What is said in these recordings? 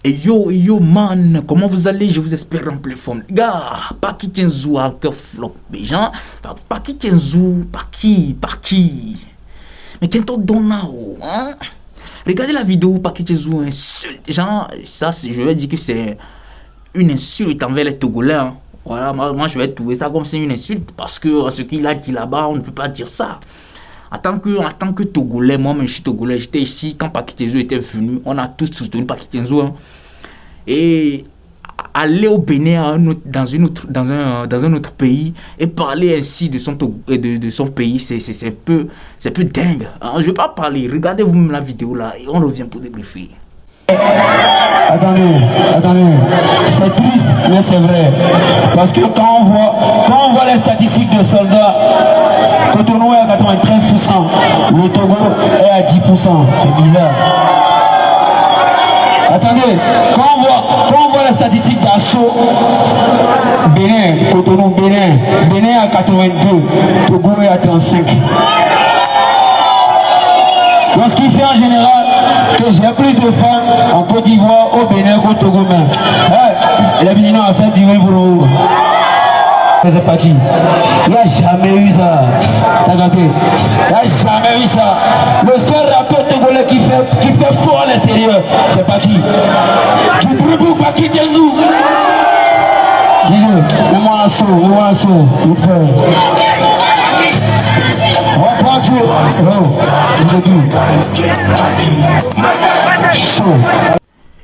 Et yo man, comment vous allez? Je vous espère en pleine forme. Gars, par qui Tienzou a encore flop, les gens? Par qui Tienzou? Par qui? Mais qu'est-ce que donne hein? Regardez la vidéo par qui Tienzou insulte. Genre, ça, je vais dire que c'est une insulte envers les Togolais. Hein. Voilà, moi je vais trouver ça comme c'est une insulte parce que ce qu'il a dit là-bas, on ne peut pas dire ça. En tant que Togolais, moi-même je suis Togolais, j'étais ici quand Paquis Tienzou était venu, on a tous soutenu Paquis Tienzou. Hein. Et aller au Bénin dans un autre pays et parler ainsi de son pays, c'est un peu dingue. Hein. Je ne vais pas parler, regardez vous-même la vidéo là et on revient pour débriefer. Attendez, c'est triste, mais c'est vrai. Parce que quand on voit les statistiques de soldats, Cotonou est à 93%, le Togo est à 10%, c'est bizarre. Attendez, quand on voit les statistiques d'assaut, Bénin, Cotonou, Bénin à 82, Togo est à 35. Donc ce qui fait en général que j'ai plus de fans en Côte d'Ivoire, au Bénin qu'au Togo même. Les Béninois ont fait durer pour nous. C'est pas qui? Il n'y a jamais eu ça. T'as capté? Il n'y a jamais eu ça. Le seul rappeur togolais qui fait fort à l'extérieur, c'est pas qui? Du Brubou, pas qui Tienzou. Dis-le, mets-moi un saut, il fait.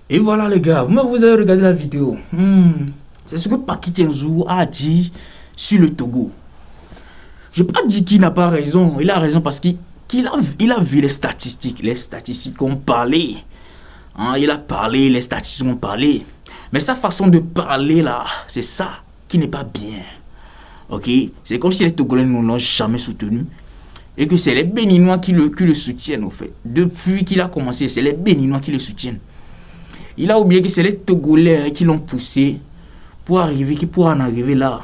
Et voilà les gars, vous avez regardé la vidéo. C'est ce que Paquis Tienzou a dit sur le Togo. Je n'ai pas dit qu'il n'a pas raison. Il a raison parce qu'il a vu les statistiques. Les statistiques ont parlé. Hein, il a parlé, les statistiques ont parlé. Mais sa façon de parler là, c'est ça qui n'est pas bien. Ok? C'est comme si les Togolais ne l'ont jamais soutenu. Et que c'est les Béninois qui le soutiennent, au fait. Depuis qu'il a commencé, c'est les Béninois qui le soutiennent. Il a oublié que c'est les Togolais qui l'ont poussé pour en arriver là.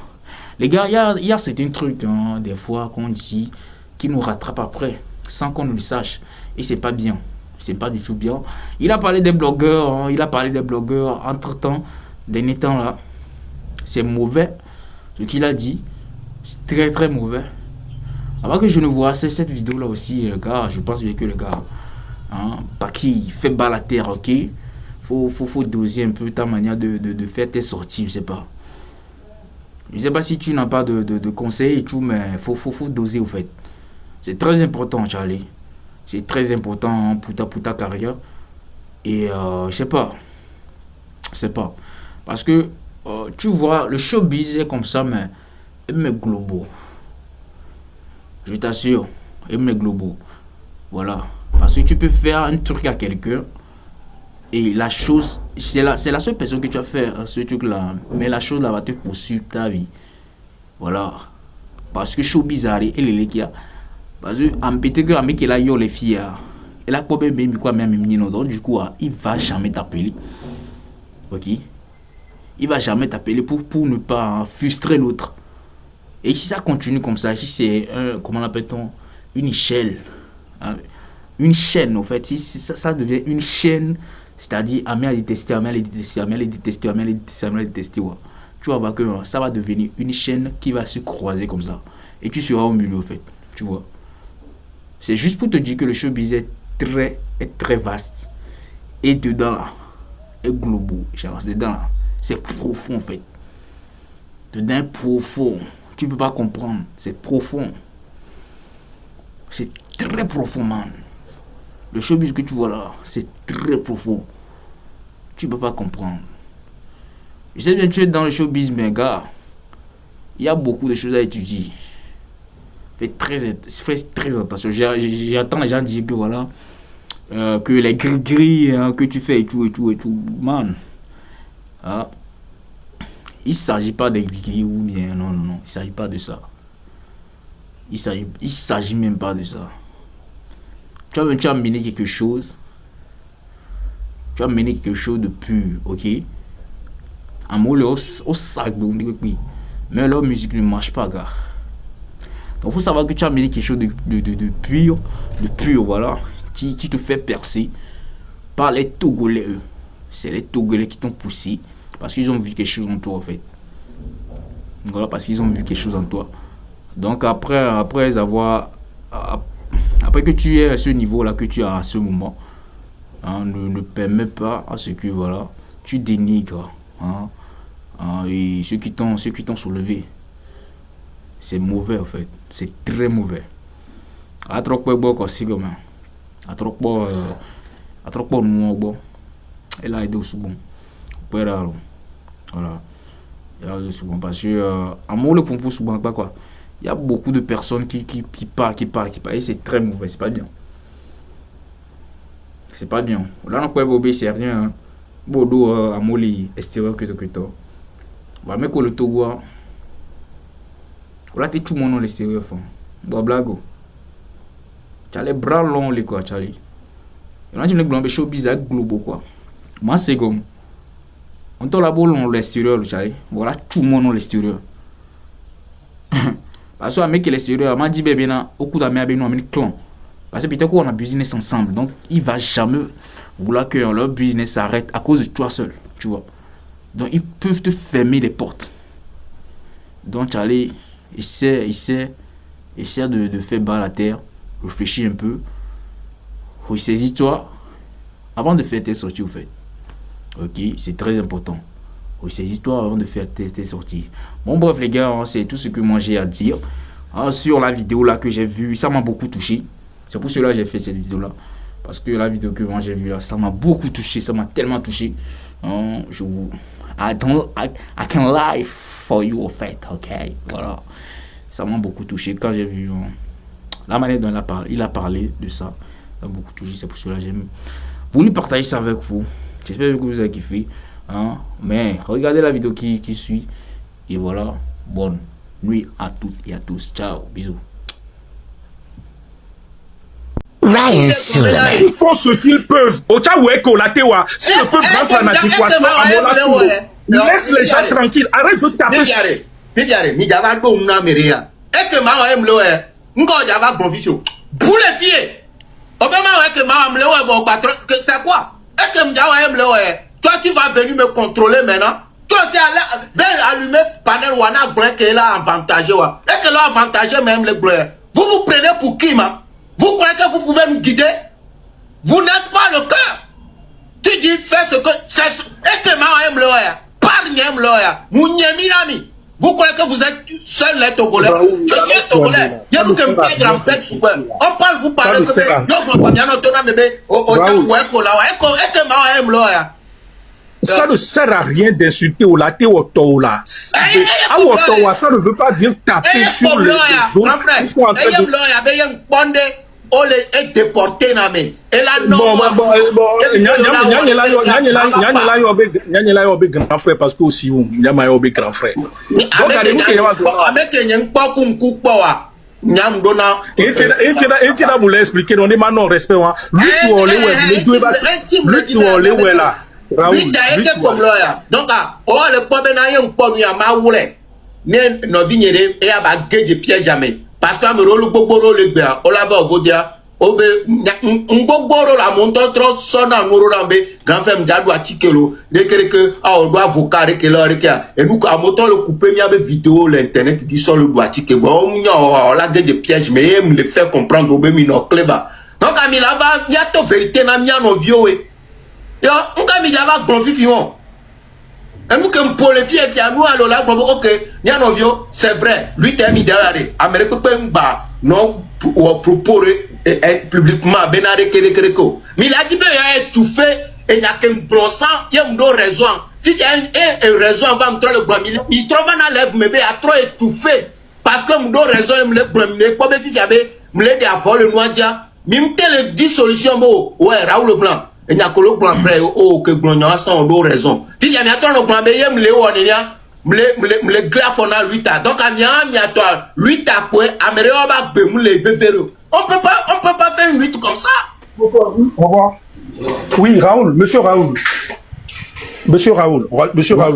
Les gars, il y a certains trucs, hein, des fois, qu'on dit, qui nous rattrapent après, sans qu'on ne le sache. Et c'est pas bien. C'est pas du tout bien. Il a parlé des blogueurs, hein, entre-temps, dernier temps là. C'est mauvais. Ce qu'il a dit, c'est très très mauvais. Avant que je ne vois cette vidéo là aussi, le gars, je pense bien que le gars, hein, Paquis fait bas la terre, ok? Faut doser un peu ta manière de faire tes sorties, je sais pas. Je sais pas si tu n'as pas de conseils et tout, mais faut doser au fait. C'est très important, Charlie. C'est très important pour ta carrière. Et je sais pas. Parce que tu vois, le showbiz est comme ça, mais globaux. Je t'assure, mes globaux. Voilà. Parce que tu peux faire un truc à quelqu'un et la chose, c'est la seule personne que tu as fait ce truc-là. Mais la chose là va te poursuivre ta vie. Voilà. Parce que showbiz et les gars. Parce que en pété que avec là yo les filles, elle a pas bien quoi même donc du coup il va jamais t'appeler. OK? Il va jamais t'appeler pour ne pas frustrer l'autre. Et si ça continue comme ça, si c'est comment l'appelle-t-on, une échelle, hein, une chaîne en fait, si ça devient une chaîne, c'est-à-dire Amé a détesté, ouais. Tu vas voir que ça va devenir une chaîne qui va se croiser comme ça. Et tu seras au milieu en fait, tu vois. C'est juste pour te dire que le showbiz est très vaste. Et dedans là, est global, dedans là, c'est profond en fait. Dedans profond. Tu peux pas comprendre, c'est profond. C'est très profond, man. Le showbiz que tu vois là, c'est très profond. Tu peux pas comprendre. Je sais bien que tu es dans le showbiz, mais gars, il y a beaucoup de choses à étudier. Fais très attention. J'attends les gens dire que voilà, que les gris-gris hein, que tu fais et tout, man. Ah. Il ne s'agit pas de gris ou bien non. Il ne s'agit pas de ça. Il s'agit même pas de ça. Tu as mené quelque chose. Tu as mené quelque chose de pur, ok? Un mot au sac, mais leur musique ne marche pas, gars. Donc il faut savoir que tu as mené quelque chose de pur, voilà, qui te fait percer par les Togolais, eux. c'est les Togolais qui t'ont poussé parce qu'ils ont vu quelque chose en toi en fait. Voilà, parce qu'ils ont vu quelque chose en toi. Donc après que tu es à ce niveau-là que tu as à ce moment, hein, ne permet pas à ce que voilà, tu dénigres et ceux qui t'ont soulevé. C'est mauvais en fait, c'est très mauvais. A trop peu bon aussi comme a trop nous bon. Elle a aidé au bon. Voilà. Elle a aidé au bon parce que à mon le pour souvent pas quoi. Il y a beaucoup de personnes qui parlent et c'est très mauvais, c'est pas bien. C'est pas bien. Là on peut pas c'est rien. Bodo à moli extérieur que toi. Bah mais que le Togo là t'es tout mon nom l'extérieur fond. Bah blago. Tu as les bras longs les quoi Charlie. Là tu me globes show bizarre globo quoi. Moi c'est comme on t'a la boule l'extérieur Charlie. Voilà tout mon nom l'extérieur. Parce que un mec l'extérieur m'a dit bébé na au coup d'amis avec nous un clan. Parce que peut-être qu'on a business ensemble donc il va jamais vouloir que leur business s'arrête à cause de toi seul, tu vois. Donc ils peuvent te fermer les portes. Donc Charlie essaie de faire bas la terre, réfléchis un peu, ressaisis-toi avant de faire tes sorties au fait. Ok, c'est très important. Ressaisis-toi avant de faire tes sorties. Bon bref les gars, c'est tout ce que moi j'ai à dire. Sur la vidéo là que j'ai vue, ça m'a beaucoup touché. C'est pour cela que j'ai fait cette vidéo là. Parce que la vidéo que moi j'ai vue là, ça m'a beaucoup touché, ça m'a tellement touché. I can lie for you, en fait, ok, voilà. Ça m'a beaucoup touché quand j'ai vu la manière dont il a parlé de ça. Ça m'a beaucoup touché, c'est pour cela que j'ai voulu partager ça avec vous. J'espère que vous avez kiffé. Mais regardez la vidéo qui suit. Et voilà, bonne nuit à toutes et à tous. Ciao, bisous. Ryan Suleiman. Ils font ce qu'ils peuvent. Si le peuple rentre en adéquation à Mola Soumbo, laisse les gens tranquilles. Arrête de taper. C'est quoi? Est-ce que toi tu vas venir me contrôler maintenant? Toi aussi viens allumer panel wana blanc qui est là avantagé. Est-ce que là avantagé même les blancs? Vous vous prenez pour qui ma? Vous croyez que vous pouvez me guider? Vous n'êtes pas le cœur. Tu dis fais ce que c'est. Est-ce que ma aime le parle aime le vous croyez que vous êtes seul les Togolais? Je suis un Togolais. On parle, vous parlez que ça ne sert à rien d'insulter au latte au tola. Ça ne veut pas dire taper sur les autres. Ils sont en train de... on est déporté namé et là non grand frère parce que aussi grand frère et vous l'expliquer on est maintenant respect lui tu es là donc le problème ne piège jamais. Parce que me rôle gbogbo le gbe o la ba godia o be gbogbo la montant trop sona ngoro rambe grand frère m'dadu atikelo de que o do avocat ke lo re kia et nous ka moto le couper mi avec vidéo l'internet dit sur le do atike bon on la de piège mais me le faire comprendre o be mi no clever donc ami là ba y a to vérité na mi no vieux yo on ka mi java bon fifi on. Et nous, comme pour les filles, nous allons là, ok, Nyanovio, c'est vrai, lui t'es mis derrière, Amérique peut pas, non, pour proposer publiquement, Benare Kereko. Mais il a dit, il a étouffé, et il n'y a qu'un brossant, il y a une raison. Si il y a une raison, on va me trouver le blanc, il trouve un lèvre, mais il a trop étouffé. Parce que mon raison, il me l'a blanc, il pas me fait, me l'a dit à voler le noir, mais il me dit solution, ouais, Raoul le blanc. Et n'y a que le blanc prêt, oh, que blanc, n'a sans raison. Si il y a le blanc, mais il y a le glafona lui ta. Donc, il y a toi, lui ta quoi, Améréoba, on peut pas faire une lutte comme ça. Au revoir. Oui, Raoul, monsieur Raoul. Monsieur Raoul,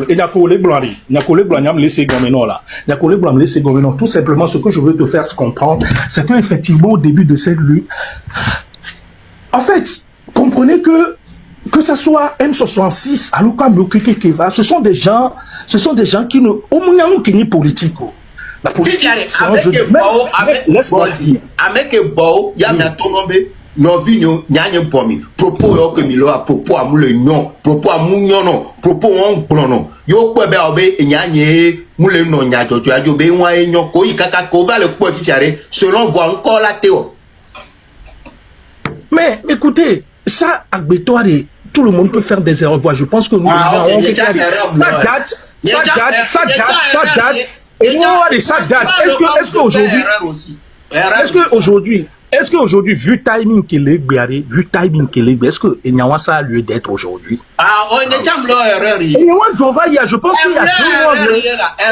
et il y a que les blancs, il y a que les blancs, il y a laissé gommer là. Il y a que les blancs, laissé gommer. Tout simplement, ce que je veux te faire comprendre, c'est qu'effectivement, au début de cette lutte, en fait, comprenez que que ce soit M66, Aluka Mokeke Keva, ce sont des gens qui ne, au moins nous qui ni politique. La politique, c'est un jeu de laisse-moi dire. Avec Bo, il y a maintenant Novino, Nyanya Pomi, propos yo que Milo a propos à moule non, propos à mougnon, propos on plono. Yo quoi be Nyanye, moule non nyato, tu as dit be moi et non, koi kaka kova le quoi fichare, selon vous encore la théo. Mais écoutez, ça, Agbetoire, tout le monde peut faire des erreurs. Je pense que nous ça date. Est-ce qu'aujourd'hui, vu timing qu'il est, est-ce que ça a lieu d'être aujourd'hui? Je pense qu'il y a 2 mois,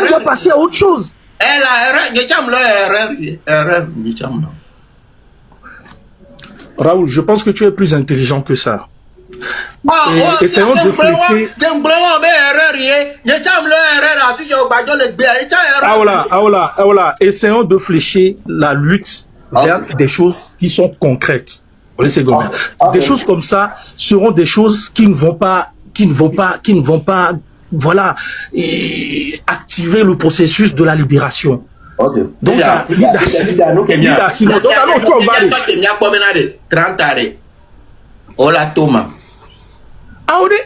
on va passer à autre chose. Raoul, je pense que tu es plus intelligent que ça. Essayons de réfléchir. Essayons de flécher la lutte vers des choses qui sont concrètes. Des choses comme ça seront des choses qui ne vont pas, voilà, activer le processus de la libération. Ok. Donc,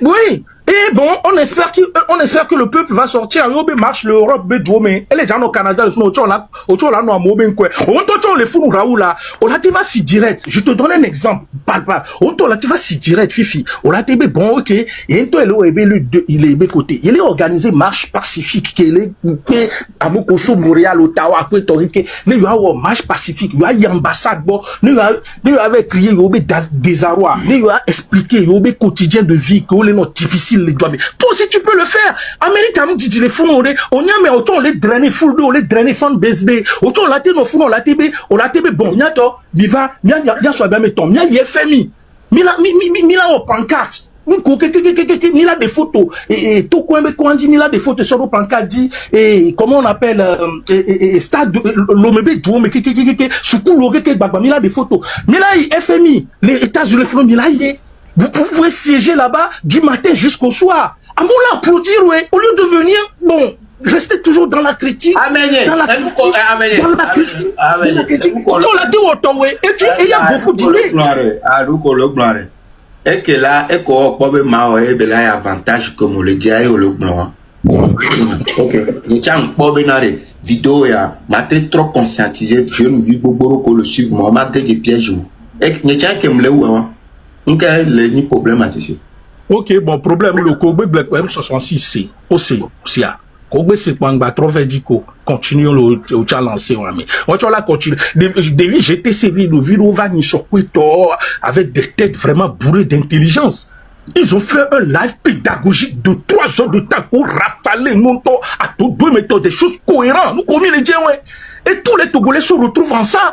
oui. Et bon, on espère que le peuple va sortir. Yobe marche l'Europe, bedrome. Et les gens au Canada, ils sont au là, on les fous Raoula. On a déjà si direct. Je te donne un exemple. On a déjà si direct, Fifi. On a été bon, ok. Et il est côté. Il est organisé marche pacifique. Il est à Mokoso, Montréal, Ottawa, Puerto Rico. Il y a une marche pacifique. Il y a une ambassade. Il y a crié, il y a désarroi. Il y a expliqué, il y a quotidien de vie, que les notes difficiles. Toi aussi tu peux le faire. Amérique a dit les fous on y a mais autant les drainer full do les drainer fan BSD autant la té no fou on la TB bon nyato viva nya so bien meton nya FMI mila au pancarte mila des photos et tout quoi dit mila des photos sur le pancarte dit et comment on appelle stade l'omebe do mais soukou loge ke bagba mila des photos mila FMI les États-Unis font mila vous pouvez siéger là-bas du matin jusqu'au soir. À mon là, applaudir, ouais. Au lieu de venir, bon, restez toujours dans la critique. Dans la critique. On l'a dit autant, ouais. Et puis, il y a beaucoup d'idées. Et que là, et qu'on peut m'avoir, il y a avantage comme le dit, le blanc. Ok. Il y a un peu de vidéo, m'a été trop conscientisé. Je ne vis pas beaucoup le suivre, moi, m'a été des pièges. Et il y a un qui me l'a ou, donc, il y a un problème à ce. Ok, bon, problème, le Kobe Black M66, c'est aussi, Kobe, c'est pas un trop védico. Continuons le challenge, mais on va continuer. Depuis, j'étais servi de vidéo, avec des têtes vraiment bourrées d'intelligence. Ils ont fait un live pédagogique de 3 heures de temps pour rafaler longtemps à tous 2 méthodes, des choses cohérentes. Nous, comme les gens, ouais. Et tous les Togolais se retrouvent en ça.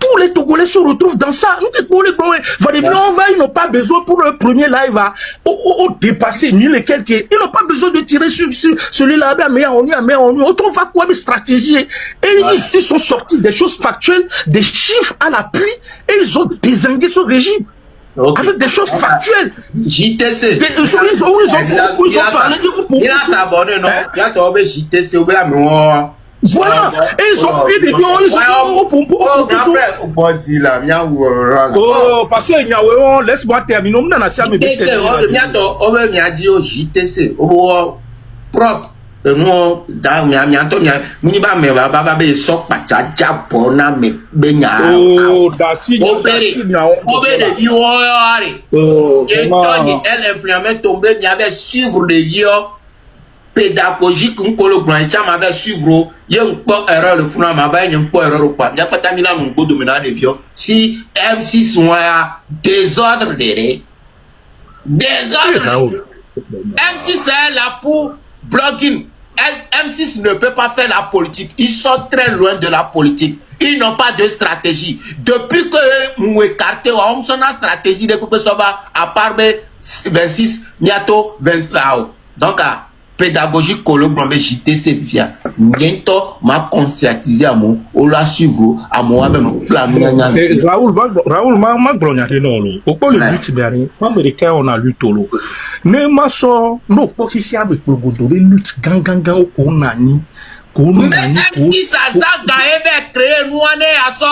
Tous les Togolais se retrouvent dans ça. Nous, ils n'ont pas besoin pour le premier live à dépasser 1000 et quelques. Ils n'ont pas besoin de tirer sur celui-là. Mais on trouve quoi de stratégie. Et ils sont sortis des choses factuelles, des chiffres à l'appui, et ils ont dézingué ce régime. Okay. Avec des choses factuelles. JTC. Il a s'abonné, non? Il a tombé JTC, voilà, et ils ont pris des gens, ils oh, parce que laisse-moi terminer. On a JTC, propre. Non, dans pédagogique qu'on le grand cham avec suivre il y a une erreur le fou ma ba une erreur quoi il y a pas tamina mon go dominant de vieux si M6 sont à désordre M6 est là pour blogging. M6 ne peut pas faire la politique, ils sont très loin de la politique. Ils n'ont pas de stratégie. Depuis que nous écarté, on a une stratégie de couper ça à part 26 bientôt 20. Donc pédagogique colloque mais JTC via bientôt m'a conscientisé à mon on la suivre à mon même plan Raoul ma glonyate non lo o ko le lutte bari américain on a lutte lo ne ma so no ko ki ya be godo le lutte gangan ko nani si ça zaga ebe créer nous on est à ça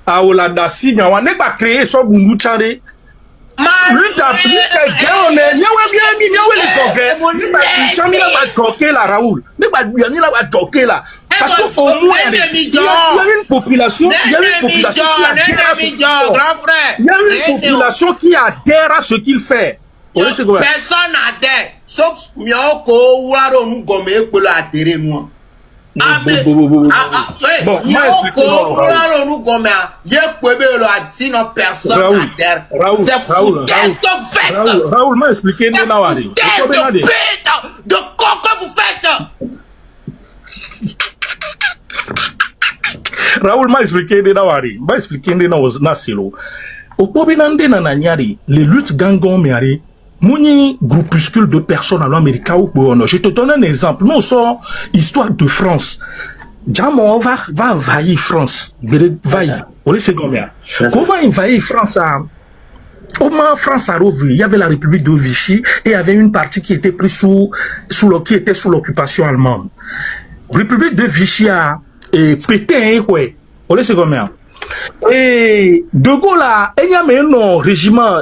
aola da signe on ne pas créer so bungu chare lutte on est nyawe bien mi nyawe le toke ba chami la ba toke la Raoul ne ba bien la ba toke la parce que au moins il y a une population qui adhère à ce qu'il fait. Personne n'adhère sauf Mioko Waro nous gomme pour adhérer nous. Bon, sinon personne n'adhère. Qu'est-ce que vous faites? Raoul m'a expliqué de quoi que vous faites? Raoul m'a expliqué na selo. Au Pobinande na nanyari, les luttes gangon meari, mouni groupuscule de personnes à l'Amérique ou Bono. Je te donne un exemple. Nous sommes histoire de France. Jamon va envahir France. Envahir. On va envahir France à au moins France a revenu. Il y avait la République de Vichy et il y avait une partie qui était prise qui était sous l'occupation allemande. République de Vichy a pété ouais. On laisse comme ça. Et De Gaulle a un régiment